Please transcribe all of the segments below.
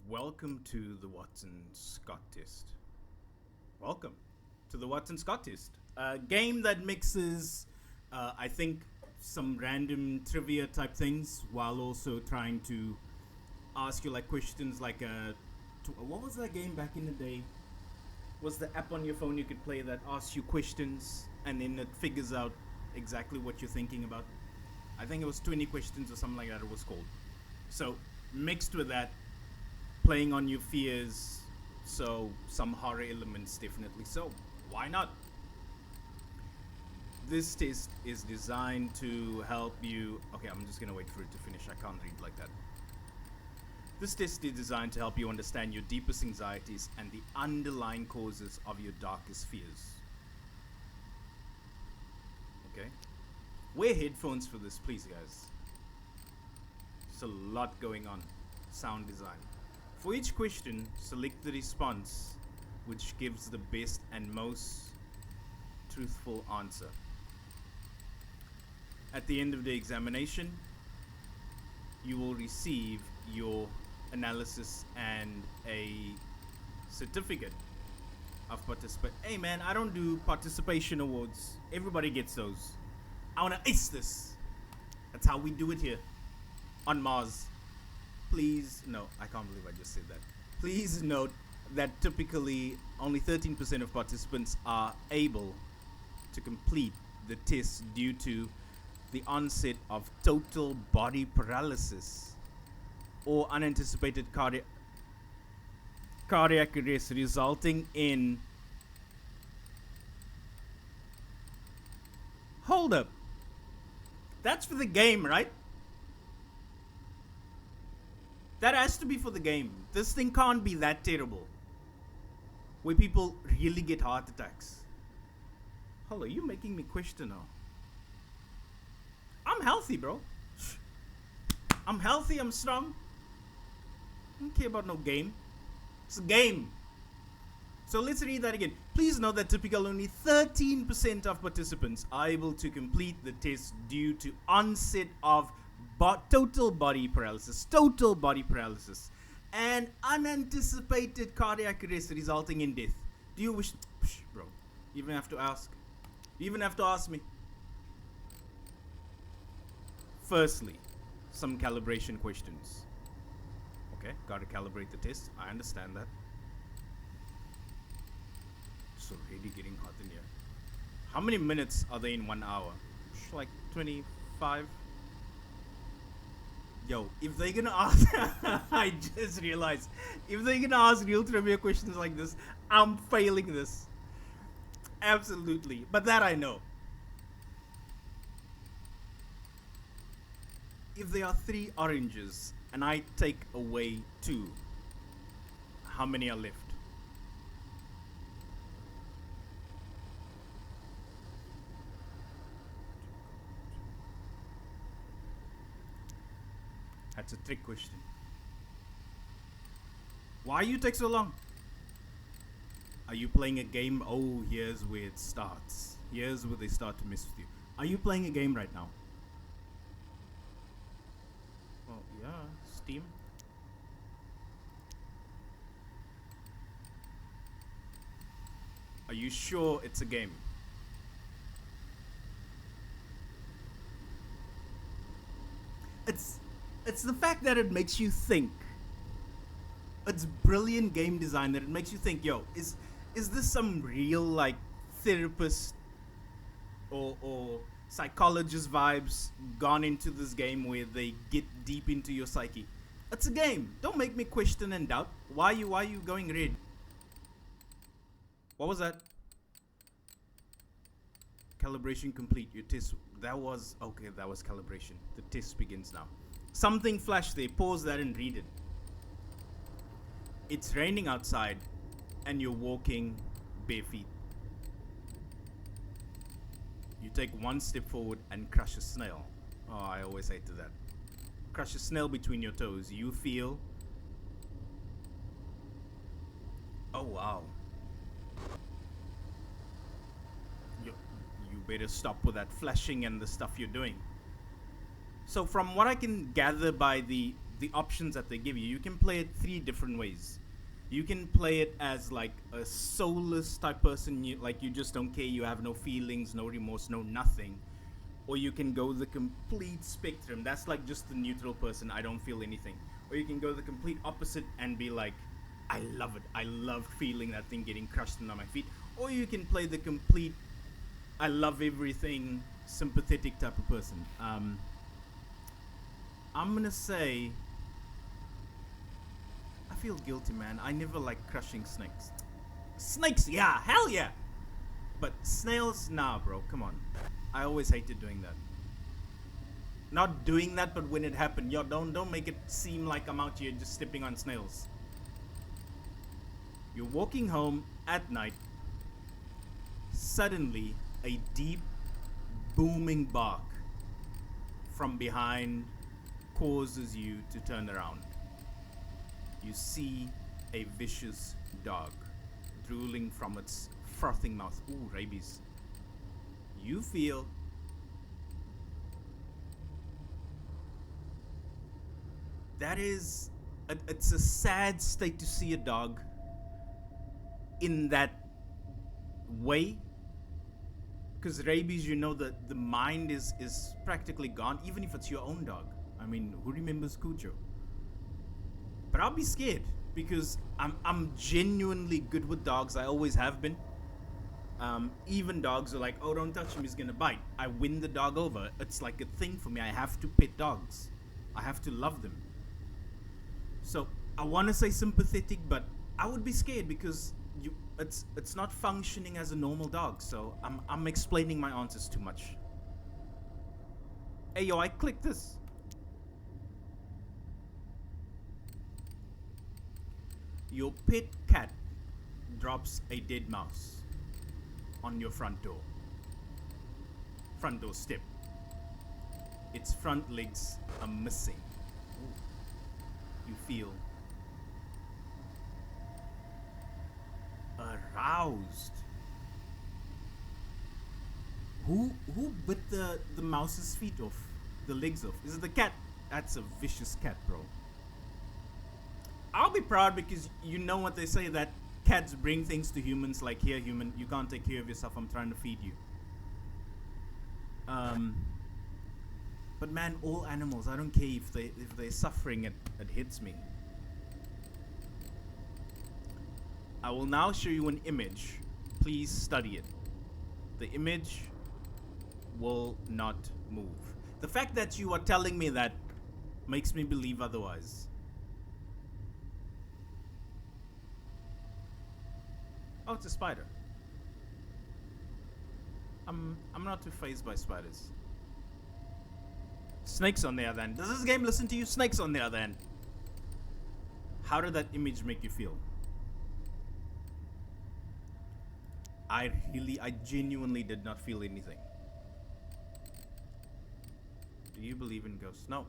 Welcome to the Watson Scott test. Welcome to the Watson Scott test. A game that mixes, I think, some random trivia type things while also trying to ask you like questions like what was that game back in the day? Was the app on your phone you could play that asks you questions and then it figures out exactly what you're thinking about? I think it was 20 questions or something like that it was called. So mixed with that, playing on your fears, so some horror elements definitely. So why not? This test is designed to help you. Okay, I'm just gonna wait for it to finish. I can't read like that. This test is designed to help you understand your deepest anxieties and the underlying causes of your darkest fears. Okay? Wear headphones for this, please, guys. There's a lot going on. Sound design. For each question, select the response which gives the best and most truthful answer. At the end of the examination, you will receive your analysis and a certificate of participation. Hey man, I don't do participation awards. Everybody gets those. I wanna ace this. That's how we do it here on Mars. Please, no, I can't believe I just said that. Please note that typically only 13% of participants are able to complete the test due to the onset of total body paralysis or unanticipated cardiac arrest resulting in... Hold up. That's for the game, right? That has to be for the game. This thing can't be that terrible, where people really get heart attacks. Hold on, you making me question now. I'm healthy, bro. I'm healthy, I'm strong. I don't care about no game. It's a game. So let's read that again. Please note that typically only 13% of participants are able to complete the test due to onset of total body paralysis, and unanticipated cardiac arrest resulting in death. Do you wish... bro, you even have to ask. You even have to ask me. Firstly, some calibration questions. Okay, gotta calibrate the test. I understand that. It's already getting hot in here. How many minutes are they in 1 hour? Like 25? Yo, if they're gonna ask... I just realized. If they're gonna ask real trivia questions like this, I'm failing this. Absolutely. But that I know. If there are 3 oranges and I take away 2, how many are left? That's a trick question. Why you take so long? Are you playing a game? Oh, here's where it starts. Here's where they start to mess with you. Are you playing a game right now? Well, yeah, Steam. Are you sure it's a game? It's the fact that it makes you think. It's brilliant game design that it makes you think, yo, is this some real like therapist or psychologist vibes gone into this game where they get deep into your psyche? It's a game. Don't make me question and doubt. Why are you going red? What was that? Calibration complete. Your test. That was calibration. The test begins now. Something flashed there. Pause that and read it. It's raining outside and you're walking bare feet. You take one step forward and crush a snail. Oh, I always hated that. Crush a snail between your toes. You feel... Oh, wow. You better stop with that flashing and the stuff you're doing. So from what I can gather by the options that they give you, you can play it three different ways. You can play it as like a soulless type person, you just don't care, you have no feelings, no remorse, no nothing. Or you can go the complete spectrum. That's like just the neutral person, I don't feel anything. Or you can go the complete opposite and be like, I love it. I love feeling that thing getting crushed under my feet. Or you can play the complete, I love everything, sympathetic type of person. I'm gonna say, I feel guilty, man. I never like crushing snakes. Snakes, yeah, hell yeah. But snails, nah, bro. Come on. I always hated doing that. Not doing that, but when it happened, yo, don't make it seem like I'm out here just stepping on snails. You're walking home at night. Suddenly, a deep, booming bark from behind causes you to turn around. You see a vicious dog drooling from its frothing mouth. Ooh, rabies. You feel that is it's a sad state to see a dog in that way, because rabies, the mind is practically gone, even if it's your own dog. I mean, who remembers Cujo? But I'll be scared because I'm genuinely good with dogs. I always have been. Even dogs are like, oh, don't touch him, he's gonna bite. I win the dog over. It's like a thing for me. I have to pet dogs. I have to love them. So I want to say sympathetic, but I would be scared because it's not functioning as a normal dog. So I'm explaining my answers too much. Hey yo, I clicked this. Your pet cat drops a dead mouse on your front door step. Its front legs are missing. You feel aroused. Who bit the mouse's feet off? The legs off? Is it the cat? That's a vicious cat, bro. I'll be proud because you know what they say, that cats bring things to humans like, here human, you can't take care of yourself, I'm trying to feed you. But man, all animals, I don't care if they're suffering, it hits me. I will now show you an image. Please study it. The image will not move. The fact that you are telling me that makes me believe otherwise. Oh, it's a spider. I'm not too fazed by spiders. Snakes on the other hand. Does this game listen to you? Snakes on the other hand. How did that image make you feel? I genuinely did not feel anything. Do you believe in ghosts? No.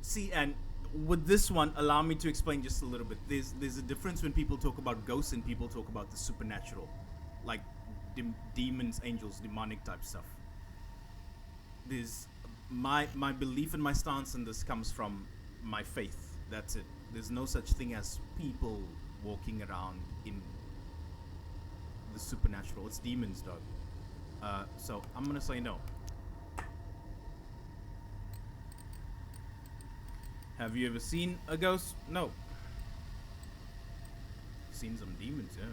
See, and with this one, allow me to explain just a little bit. There's a difference when people talk about ghosts and people talk about the supernatural, like demons, angels, demonic type stuff. There's my belief and my stance in this comes from my faith. That's it. There's no such thing as people walking around in the supernatural. It's demons, dog. So I'm gonna say no. Have you ever seen a ghost? No. Seen some demons, yeah.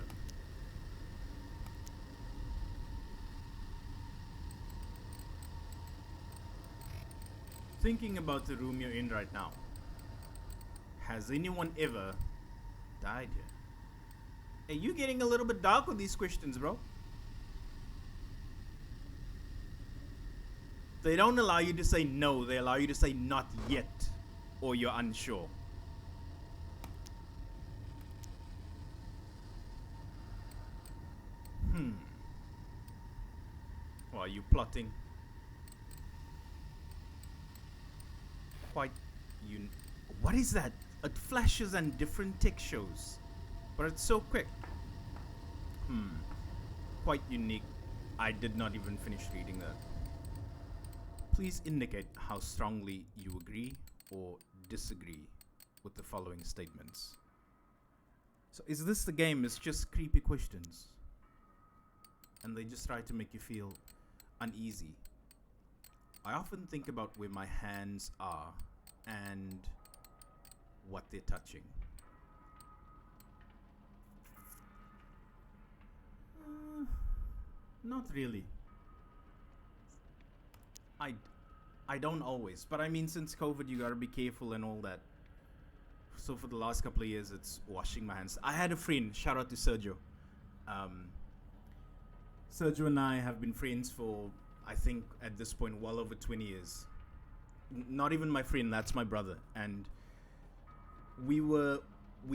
Thinking about the room you're in right now. Has anyone ever died here? Hey, you getting a little bit dark with these questions, bro. They don't allow you to say no, they allow you to say not yet, or you're unsure. Well, are you plotting? Quite what is that? It flashes and different text shows, but it's so quick. Quite unique. I did not even finish reading that. Please indicate how strongly you agree or disagree with the following statements. So, is this the game? It's just creepy questions. And they just try to make you feel uneasy. I often think about where my hands are and what they're touching. Not really. I don't always, but I mean, since COVID, you gotta be careful and all that. So for the last couple of years, it's washing my hands. I had a friend. Shout out to Sergio. Sergio and I have been friends for, I think, at this point, well over 20 years. Not even my friend. That's my brother. And we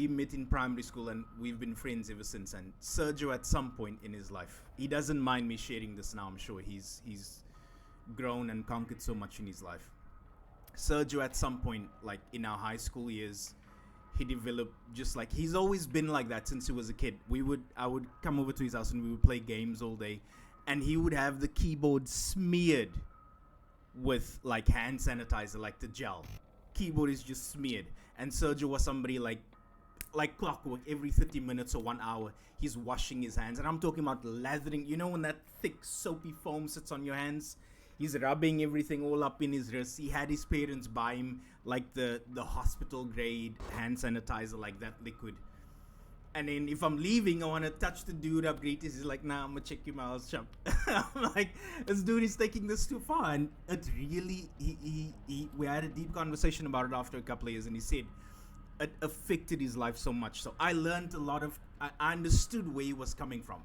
met in primary school, and we've been friends ever since. And Sergio, at some point in his life, he doesn't mind me sharing this now. I'm sure he's grown and conquered so much in his life. Sergio, at some point, like in our high school years, he developed just like, he's always been like that since he was a kid. I would come over to his house and we would play games all day, and he would have the keyboard smeared with like hand sanitizer, like the gel. Keyboard is just smeared. And Sergio was somebody like clockwork. Every 30 minutes or 1 hour, he's washing his hands, and I'm talking about lathering. You know when that thick soapy foam sits on your hands? He's rubbing everything all up in his wrists. He had his parents buy him like the hospital grade hand sanitizer, like that liquid. And then if I'm leaving, I want to touch the dude up, greet. He's like, nah, I'm gonna check your miles, chump. I'm like, this dude is taking this too far. And it really, we had a deep conversation about it after a couple of years, and he said it affected his life so much. So I learned a lot of, I understood where he was coming from.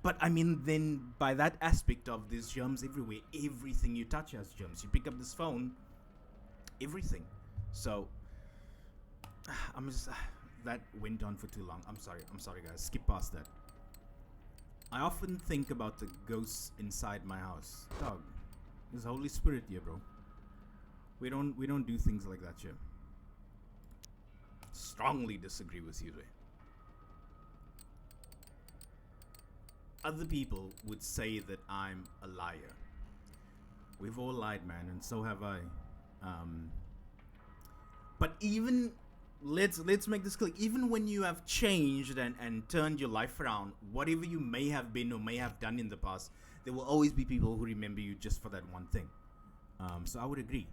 But I mean, then by that aspect of there's germs everywhere, everything you touch has germs. You pick up this phone, everything. So I'm just, that went on for too long. I'm sorry guys, skip past that. I often think about the ghosts inside my house. Dog, there's Holy Spirit here, bro. We don't do things like that here. Strongly disagree with you there. Other people would say that I'm a liar. We've all lied, man, and so have I. But even, let's make this clear. Even when you have changed and turned your life around, whatever you may have been or may have done in the past, there will always be people who remember you just for that one thing. So I would agree.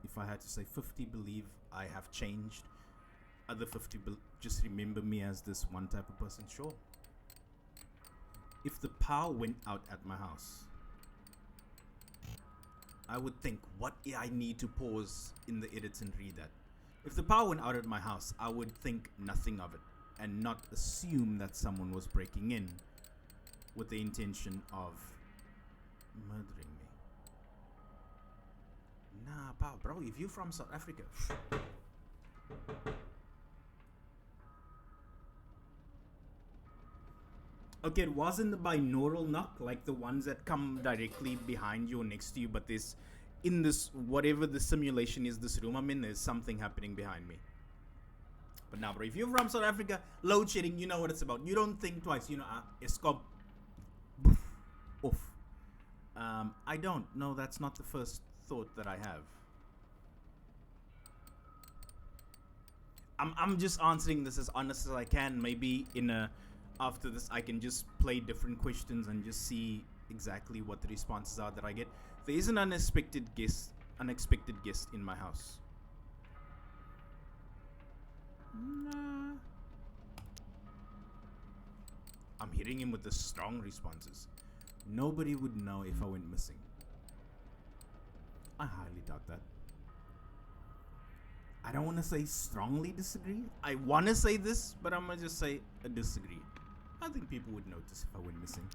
If I had to say 50 believe I have changed, other 50 just remember me as this one type of person, sure. If the power went out at my house, I would think, what I need to pause in the edits and read that. If the power went out at my house, I would think nothing of it and not assume that someone was breaking in with the intention of murdering me. Nah, pal, bro, if you're from South Africa, okay, it wasn't the binaural knock like the ones that come directly behind you or next to you, but this, in this, whatever the simulation is, this room I'm in, there's something happening behind me. But now, bro, if you're from South Africa, load shedding, you know what it's about. You don't think twice, you know, escop, boof, off. I don't. No, that's not the first thought that I have. I'm just answering this as honest as I can. Maybe after this, I can just play different questions and just see exactly what the responses are that I get. There is an unexpected guest in my house. Nah. I'm hitting him with the strong responses. Nobody would know if I went missing. I highly doubt that. I don't want to say strongly disagree. I want to say this, but I'm going to just say a disagree. I think people would notice if I went missing.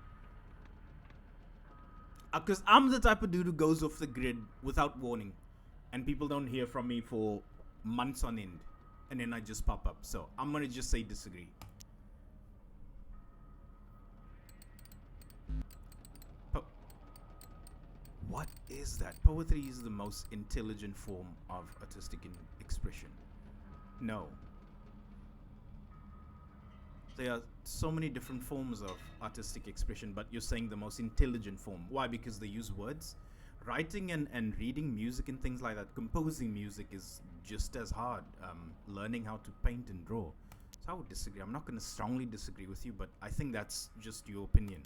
Because I'm the type of dude who goes off the grid without warning. And people don't hear from me for months on end. And then I just pop up. So I'm going to just say disagree. What is that? Poetry is the most intelligent form of artistic expression. No. There are so many different forms of artistic expression, but you're saying the most intelligent form. Why? Because they use words. Writing and reading music and things like that, composing music is just as hard. Learning how to paint and draw. So I would disagree. I'm not going to strongly disagree with you, but I think that's just your opinion.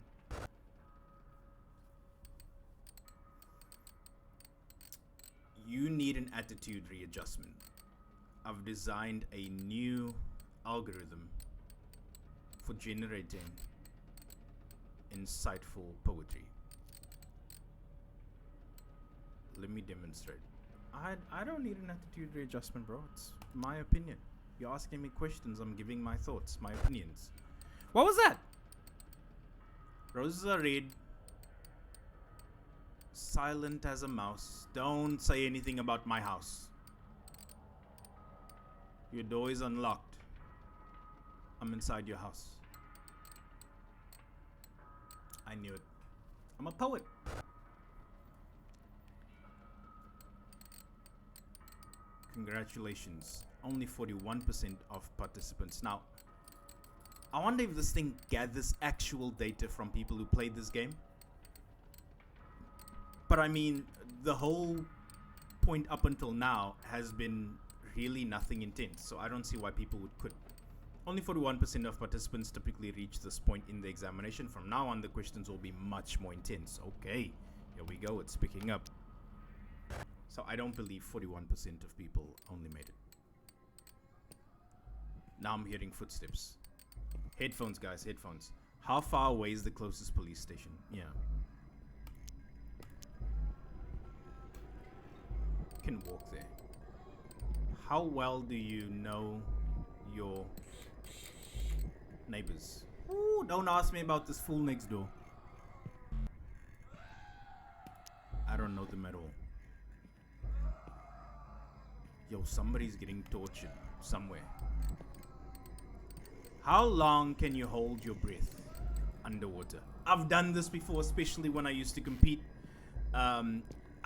You need an attitude readjustment. I've designed a new algorithm for generating insightful poetry. Let me demonstrate. I don't need an attitude readjustment, bro. It's my opinion. You're asking me questions, I'm giving my thoughts, my opinions. What was that? Roses are red. Silent as a mouse. Don't say anything about my house. Your door is unlocked. I'm inside your house. I knew it. I'm a poet. Congratulations. Only 41% of participants. Now, I wonder if this thing gathers actual data from people who played this game. But I mean, the whole point up until now has been really nothing intense. So I don't see why people would quit. Only 41% of participants typically reach this point in the examination. From now on, the questions will be much more intense. Okay, here we go. It's picking up. So I don't believe 41% of people only made it. Now I'm hearing footsteps. Headphones, guys, headphones. How far away is the closest police station? Yeah. Can walk there. How well do you know your neighbors? Ooh, don't ask me about this fool next door. I don't know them at all. Yo, somebody's getting tortured somewhere. How long can you hold your breath underwater? I've done this before, especially when I used to compete.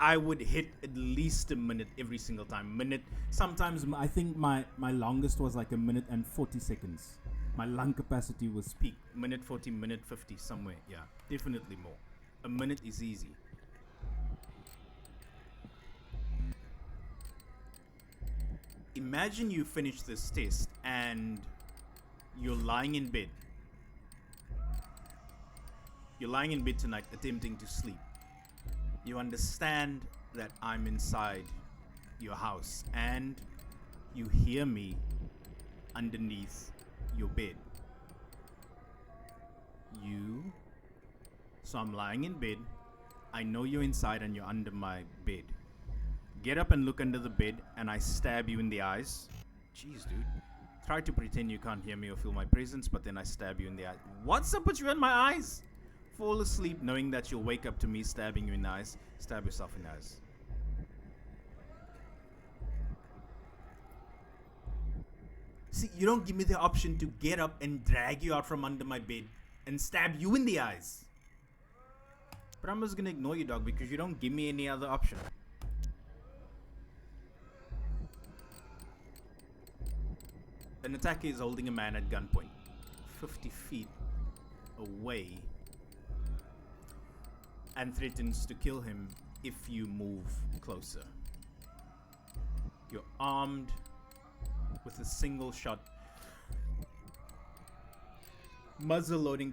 I would hit at least a minute every single time. Minute. Sometimes I think my longest was like a minute and 40 seconds. My lung capacity was peak. Minute 40, minute 50, somewhere. Yeah, definitely more. A minute is easy. Imagine you finish this test and you're lying in bed. You're lying in bed tonight attempting to sleep. You understand that I'm inside your house and you hear me underneath your bed. So I'm lying in bed. I know you're inside and you're under my bed. Get up and look under the bed and I stab you in the eyes. Jeez, dude. Try to pretend you can't hear me or feel my presence, but then I stab you in the eye. What's up with you in my eyes? Fall asleep knowing that you'll wake up to me stabbing you in the eyes. Stab yourself in the eyes. See, you don't give me the option to get up and drag you out from under my bed and stab you in the eyes. But I'm just gonna ignore you, dog, because you don't give me any other option. An attacker is holding a man at gunpoint, 50 feet away, and threatens to kill him if you move closer. You're armed with a single shot muzzle loading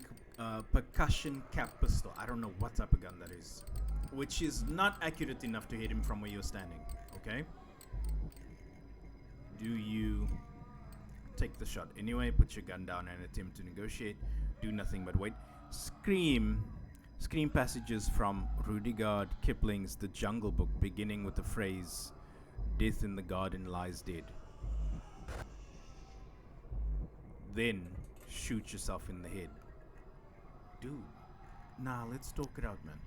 percussion cap pistol. I don't know what type of gun that is, which is not accurate enough to hit him from where you're standing. Okay? Do you take the shot anyway? Put your gun down and attempt to negotiate. Do nothing but wait. Scream passages from Rudyard Kipling's The Jungle Book, beginning with the phrase, "Death in the garden lies dead." Then shoot yourself in the head. Dude, nah, let's talk it out, man.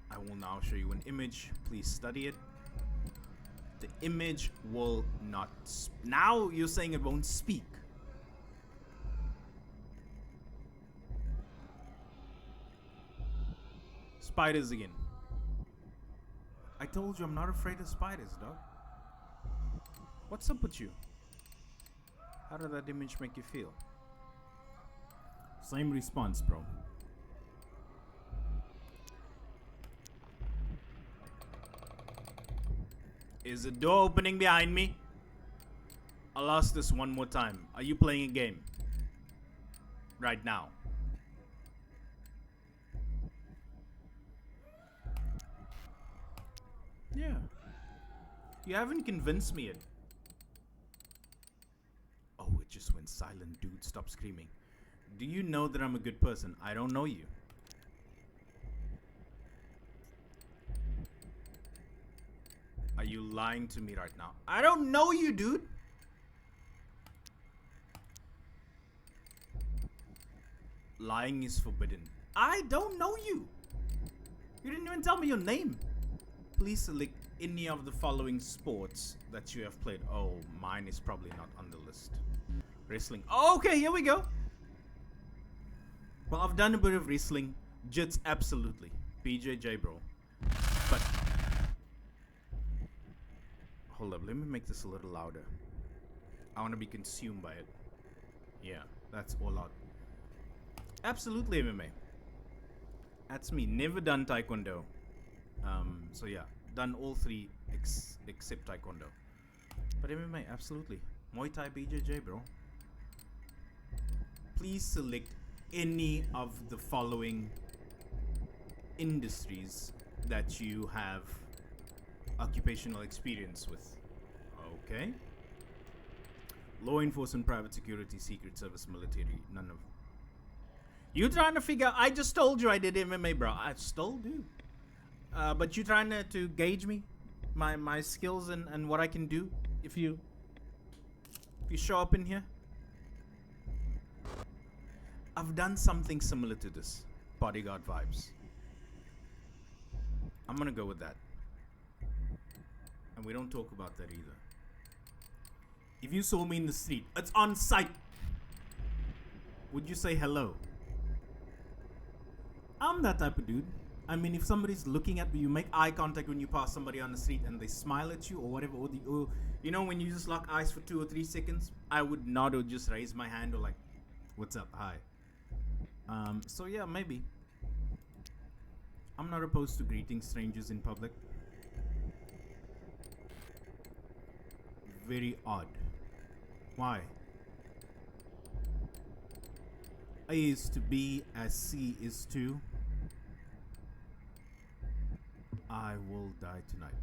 I will now show you an image. Please study it. The image will not now you're saying it won't speak. Spiders again. I told you I'm not afraid of spiders, dog. What's up with you? How did that image make you feel? Same response, bro. Is the door opening behind me? I'll ask this one more time. Are you playing a game? Right now. Yeah. You haven't convinced me yet. Oh, it just went silent, dude. Stop screaming. Do you know that I'm a good person? I don't know you. Are you lying to me right now? I don't know you, dude. Lying is forbidden. I don't know you. You didn't even tell me your name. Please select any of the following sports that you have played. Oh, mine is probably not on the list. Wrestling. Oh, okay, here we go. Well, I've done a bit of wrestling. Jits, absolutely. BJJ, bro. But hold up, let me make this a little louder. I want to be consumed by it. Yeah, that's all out. Absolutely MMA. That's me. Never done Taekwondo. So yeah, done all three except Taekwondo. But MMA, absolutely. Muay Thai, BJJ, bro. Please select any of the following industries that you have occupational experience with. Okay. Law enforcement, private security, secret service, military. None of. You trying to figure? I just told you I did MMA, bro. I still do. But you trying to gauge me, my skills and what I can do if you show up in here. I've done something similar to this. Bodyguard vibes. I'm gonna go with that. And we don't talk about that either. If you saw me in the street, it's on sight. Would you say hello? I'm that type of dude. I mean, if somebody's looking at me, you make eye contact when you pass somebody on the street and they smile at you or whatever. Or you know, when you just lock eyes for 2 or 3 seconds, I would nod or just raise my hand or like, what's up, hi. So yeah, maybe. I'm not opposed to greeting strangers in public. Very odd. Why? A is to B as C is to. I will die tonight.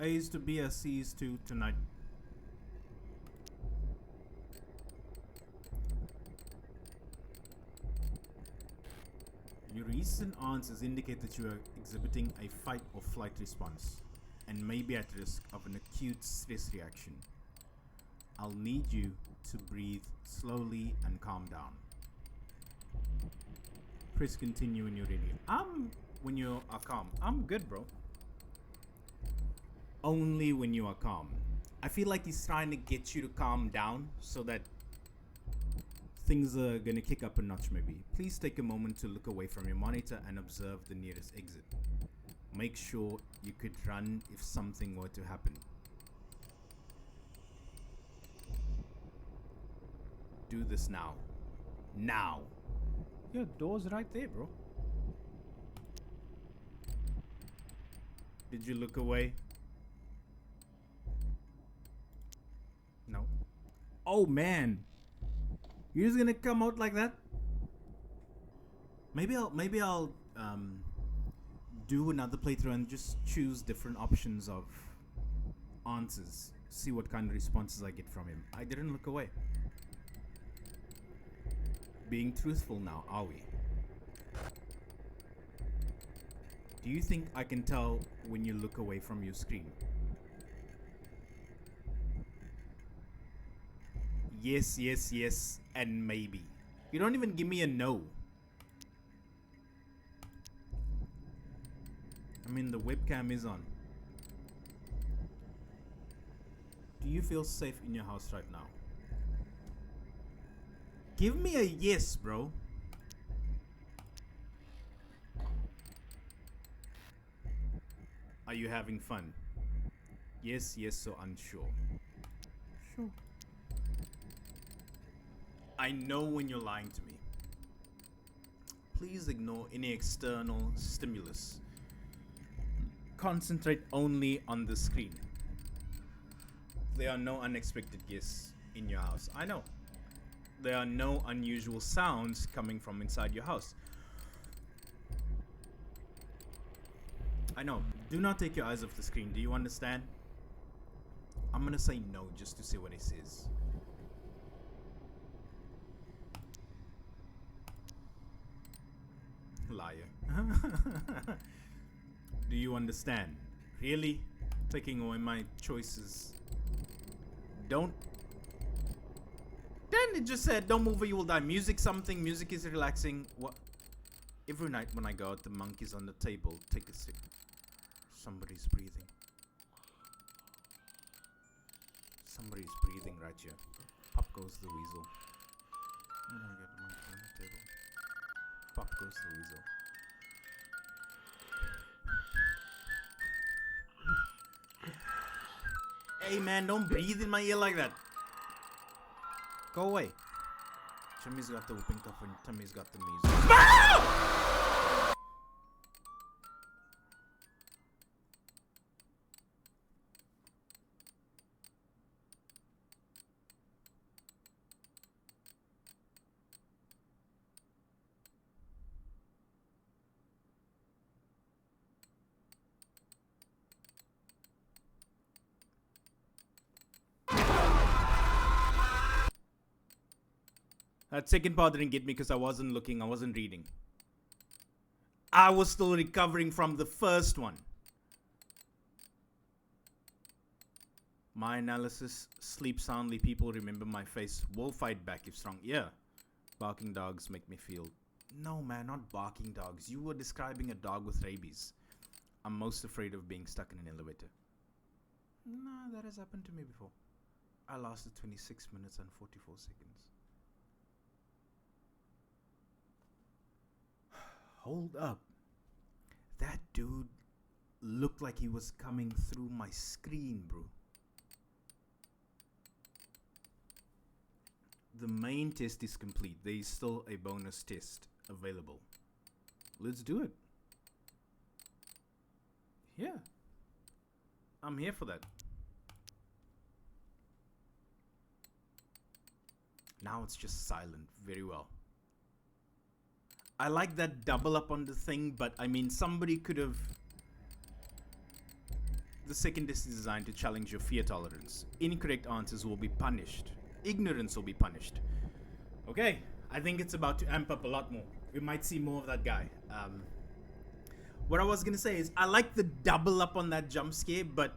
A is to B as C is to tonight. Your recent answers indicate that you are exhibiting a fight or flight response and may be at risk of an acute stress reaction. I'll need you to breathe slowly and calm down. Press continue when you're ready. When you are calm. I'm good, bro. Only when you are calm. I feel like he's trying to get you to calm down so that things are gonna kick up a notch maybe. Please take a moment to look away from your monitor and observe the nearest exit. Make sure you could run if something were to happen. Do this now. Now. Your door's right there, bro. Did you look away? No. Oh man. You're just gonna come out like that? Maybe I'll do another playthrough and just choose different options of answers. See what kind of responses I get from him. I didn't look away. Being truthful now, are we? Do you think I can tell when you look away from your screen? Yes, yes, yes, and maybe. You don't even give me a no. I mean, the webcam is on. Do you feel safe in your house right now? Give me a yes, bro. Are you having fun? Yes, yes, so unsure. Sure. I know when you're lying to me. Please ignore any external stimulus. Concentrate only on the screen. There are no unexpected guests in your house. I know. There are no unusual sounds coming from inside your house. I know. Do not take your eyes off the screen. Do you understand? I'm gonna say no just to see what he says. Liar. Do you understand? Really? Taking away my choices. Don't. Then it just said, don't move or you will die. Music something. Music is relaxing. What? Every night when I go out, the monkey's on the table. Take a sip. Somebody's breathing. Somebody's breathing right here. Pop goes the weasel. I'm gonna get the monkey on the table. Pop goes the weasel. Hey man, don't breathe in my ear like that. Go away. Jimmy's got the whooping cough and Timmy's got the measles. That second part didn't get me because I wasn't looking, I wasn't reading. I was still recovering from the first one. My analysis, sleep soundly, people remember my face, will fight back if strong. Yeah, barking dogs make me feel... No man, not barking dogs. You were describing a dog with rabies. I'm most afraid of being stuck in an elevator. Nah, that has happened to me before. I lasted 26 minutes and 44 seconds. Hold up. That dude looked like he was coming through my screen, bro. The main test is complete. There is still a bonus test available. Let's do it. Yeah. I'm here for that. Now it's just silent. Very well. I like that double up on the thing, but I mean, somebody could have... The second test is designed to challenge your fear tolerance. Incorrect answers will be punished. Ignorance will be punished. Okay, I think it's about to amp up a lot more. We might see more of that guy. What I was gonna say is, I like the double up on that jump scare, but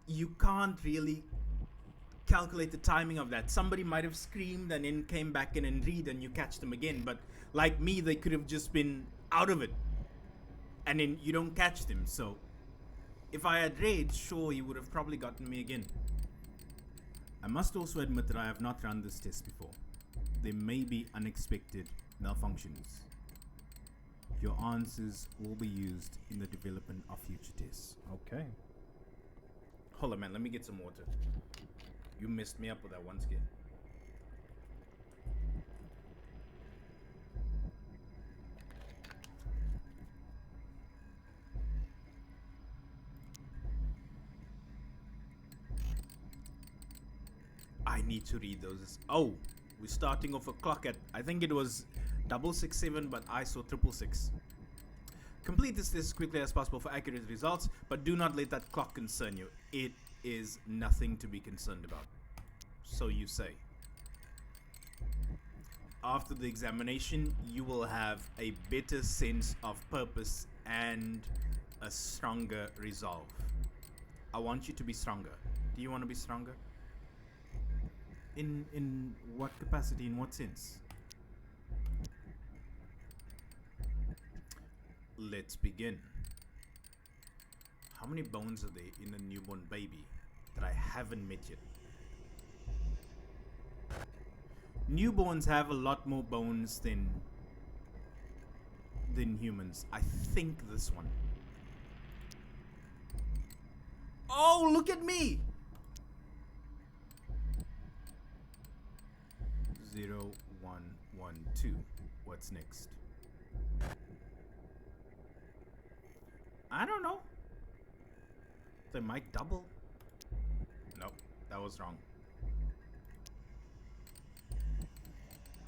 you can't really calculate the timing of that. Somebody might have screamed and then came back in and read and you catch them again, but like me, they could have just been out of it and then you don't catch them. So if I had rage, sure, he would have probably gotten me again. I must also admit that I have not run this test before. There may be unexpected malfunctions. Your answers will be used in the development of future tests. Okay. Hold on, man, let me get some water. You messed me up with that one scare. I need to read those. Oh, we're starting off a clock at, I think it was 667, but I saw 666. Complete this test as quickly as possible for accurate results, but do not let that clock concern you. It is nothing to be concerned about. So you say. After the examination, you will have a better sense of purpose and a stronger resolve. I want you to be stronger. Do you want to be stronger? In what capacity, in what sense? Let's begin. How many bones are there in a newborn baby that I haven't met yet? Newborns have a lot more bones than humans. I think this one. Oh, look at me! 0112. What's next? I don't know. They might double. Nope, that was wrong.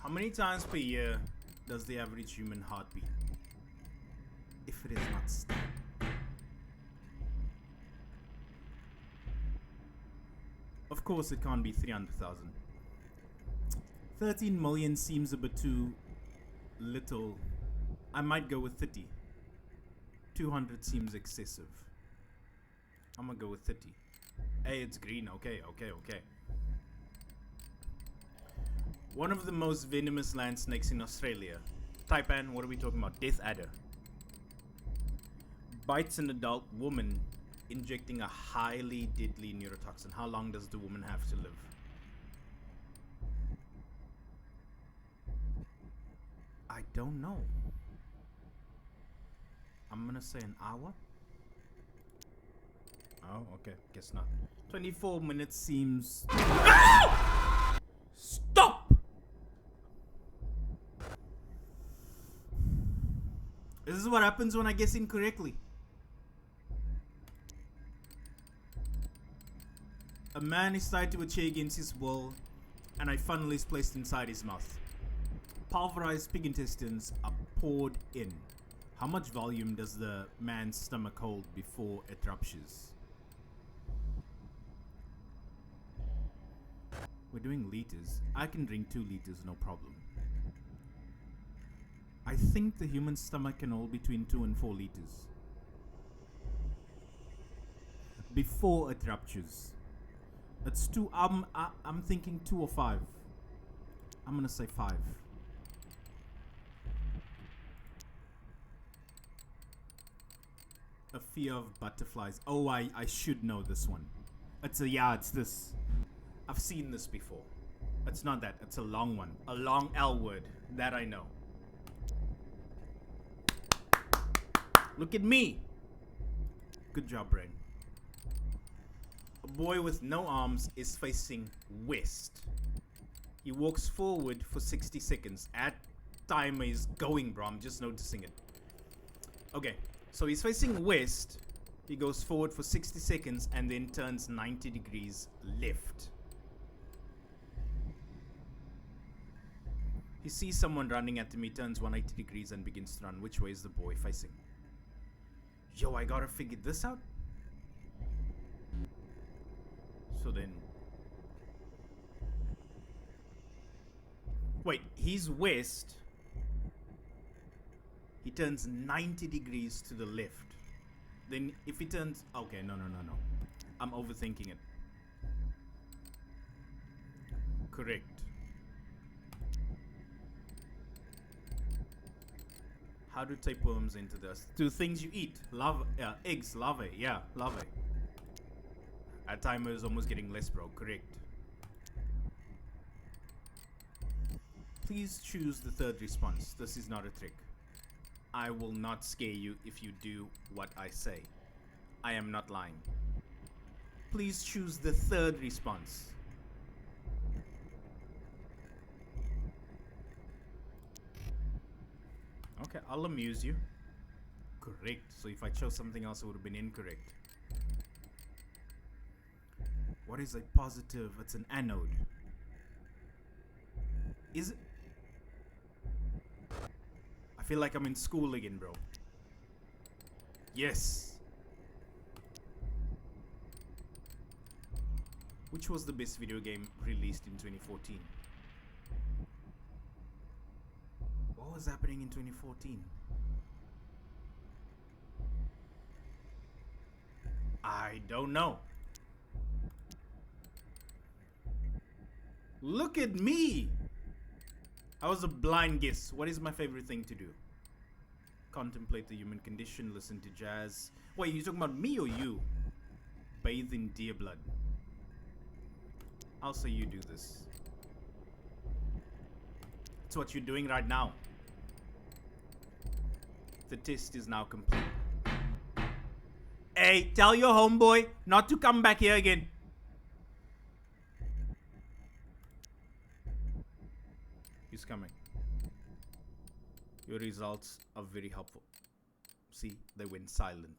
How many times per year does the average human heart beat? If it is not stuck. Of course it can't be 300,000. 13 million seems a bit too little. I might go with 30. 200 seems excessive. I'm gonna go with 30. Hey, it's green. Okay. One of the most venomous land snakes in Australia. Taipan, what are we talking about? Death adder. Bites an adult woman, injecting a highly deadly neurotoxin. How long does the woman have to live? I don't know. I'm gonna say an hour. Oh, okay. Guess not. 24 minutes seems... Ow! Stop! This is what happens when I guess incorrectly. A man is tied to a chair against his will, and a funnel is placed inside his mouth. Pulverized pig intestines are poured in. How much volume does the man's stomach hold before it ruptures? We're doing liters. I can drink 2 liters, no problem. I think the human stomach can hold between 2 and 4 liters. Before it ruptures. It's 2, I'm thinking 2 or 5. I'm gonna say 5. A fear of butterflies. Oh, I should know this one. It's this. I've seen this before. It's not that, it's a long one. A long L word. That I know. Look at me. Good job, Brain. A boy with no arms is facing west. He walks forward for 60 seconds. At timer is going, bro. I'm just noticing it. Okay, so he's facing west. He goes forward for 60 seconds and then turns 90 degrees left. He sees someone running at him. He turns 180 degrees and begins to run. Which way is the boy facing? Yo, I gotta figure this out. So then... Wait, he's west. He turns 90 degrees to the left. Then if he turns... Okay, no. I'm overthinking it. Correct. How do tapeworms enter this? 2 things you eat. Eggs, larvae. Yeah, larvae. Our timer is almost getting less, bro. Correct. Please choose the third response. This is not a trick. I will not scare you if you do what I say. I am not lying. Please choose the third response. Okay, I'll amuse you. Correct. So if I chose something else, it would have been incorrect. What is a positive? It's an anode. Is it? I feel like I'm in school again, bro. Yes. Which was the best video game released in 2014? What was happening in 2014? I don't know. Look at me! I was a blind guess. What is my favorite thing to do? Contemplate the human condition, listen to jazz. Wait, you talking about me or you? Bathe in deer blood. I'll say you do this. It's what you're doing right now. The test is now complete. Hey, tell your homeboy not to come back here again. He's coming. Your results are very helpful. See, they went silent.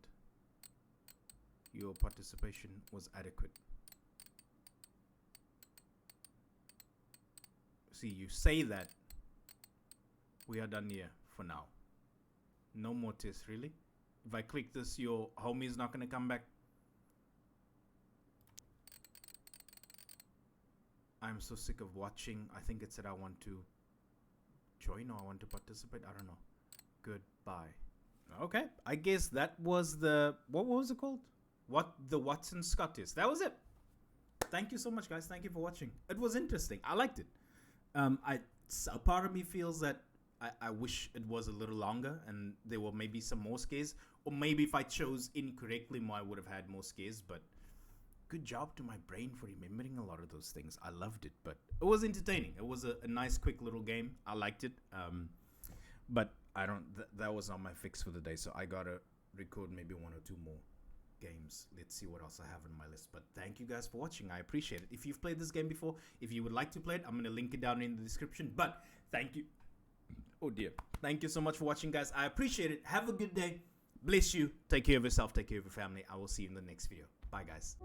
Your participation was adequate. See, you say that. We are done here for now. No more tests, really? If I click this, your homie is not going to come back. I'm so sick of watching. I think it said I want to join or I want to participate. I don't know. Goodbye. Okay. I guess that was the... What was it called? The Watson Scott is. That was it. Thank you so much, guys. Thank you for watching. It was interesting. I liked it. A part of me feels that I wish it was a little longer and there were maybe some more scares. Or maybe if I chose incorrectly, I would have had more scares. But good job to my brain for remembering a lot of those things. I loved it. But it was entertaining. It was a nice, quick little game. I liked it. But I don't... that was not my fix for the day. So I got to record maybe one or two more games. Let's see what else I have on my list. But thank you guys for watching. I appreciate it. If you've played this game before, if you would like to play it, I'm going to link it down in the description. But thank you. Oh dear. Thank you so much for watching, guys. I appreciate it. Have a good day. Bless you. Take care of yourself. Take care of your family. I will see you in the next video. Bye, guys.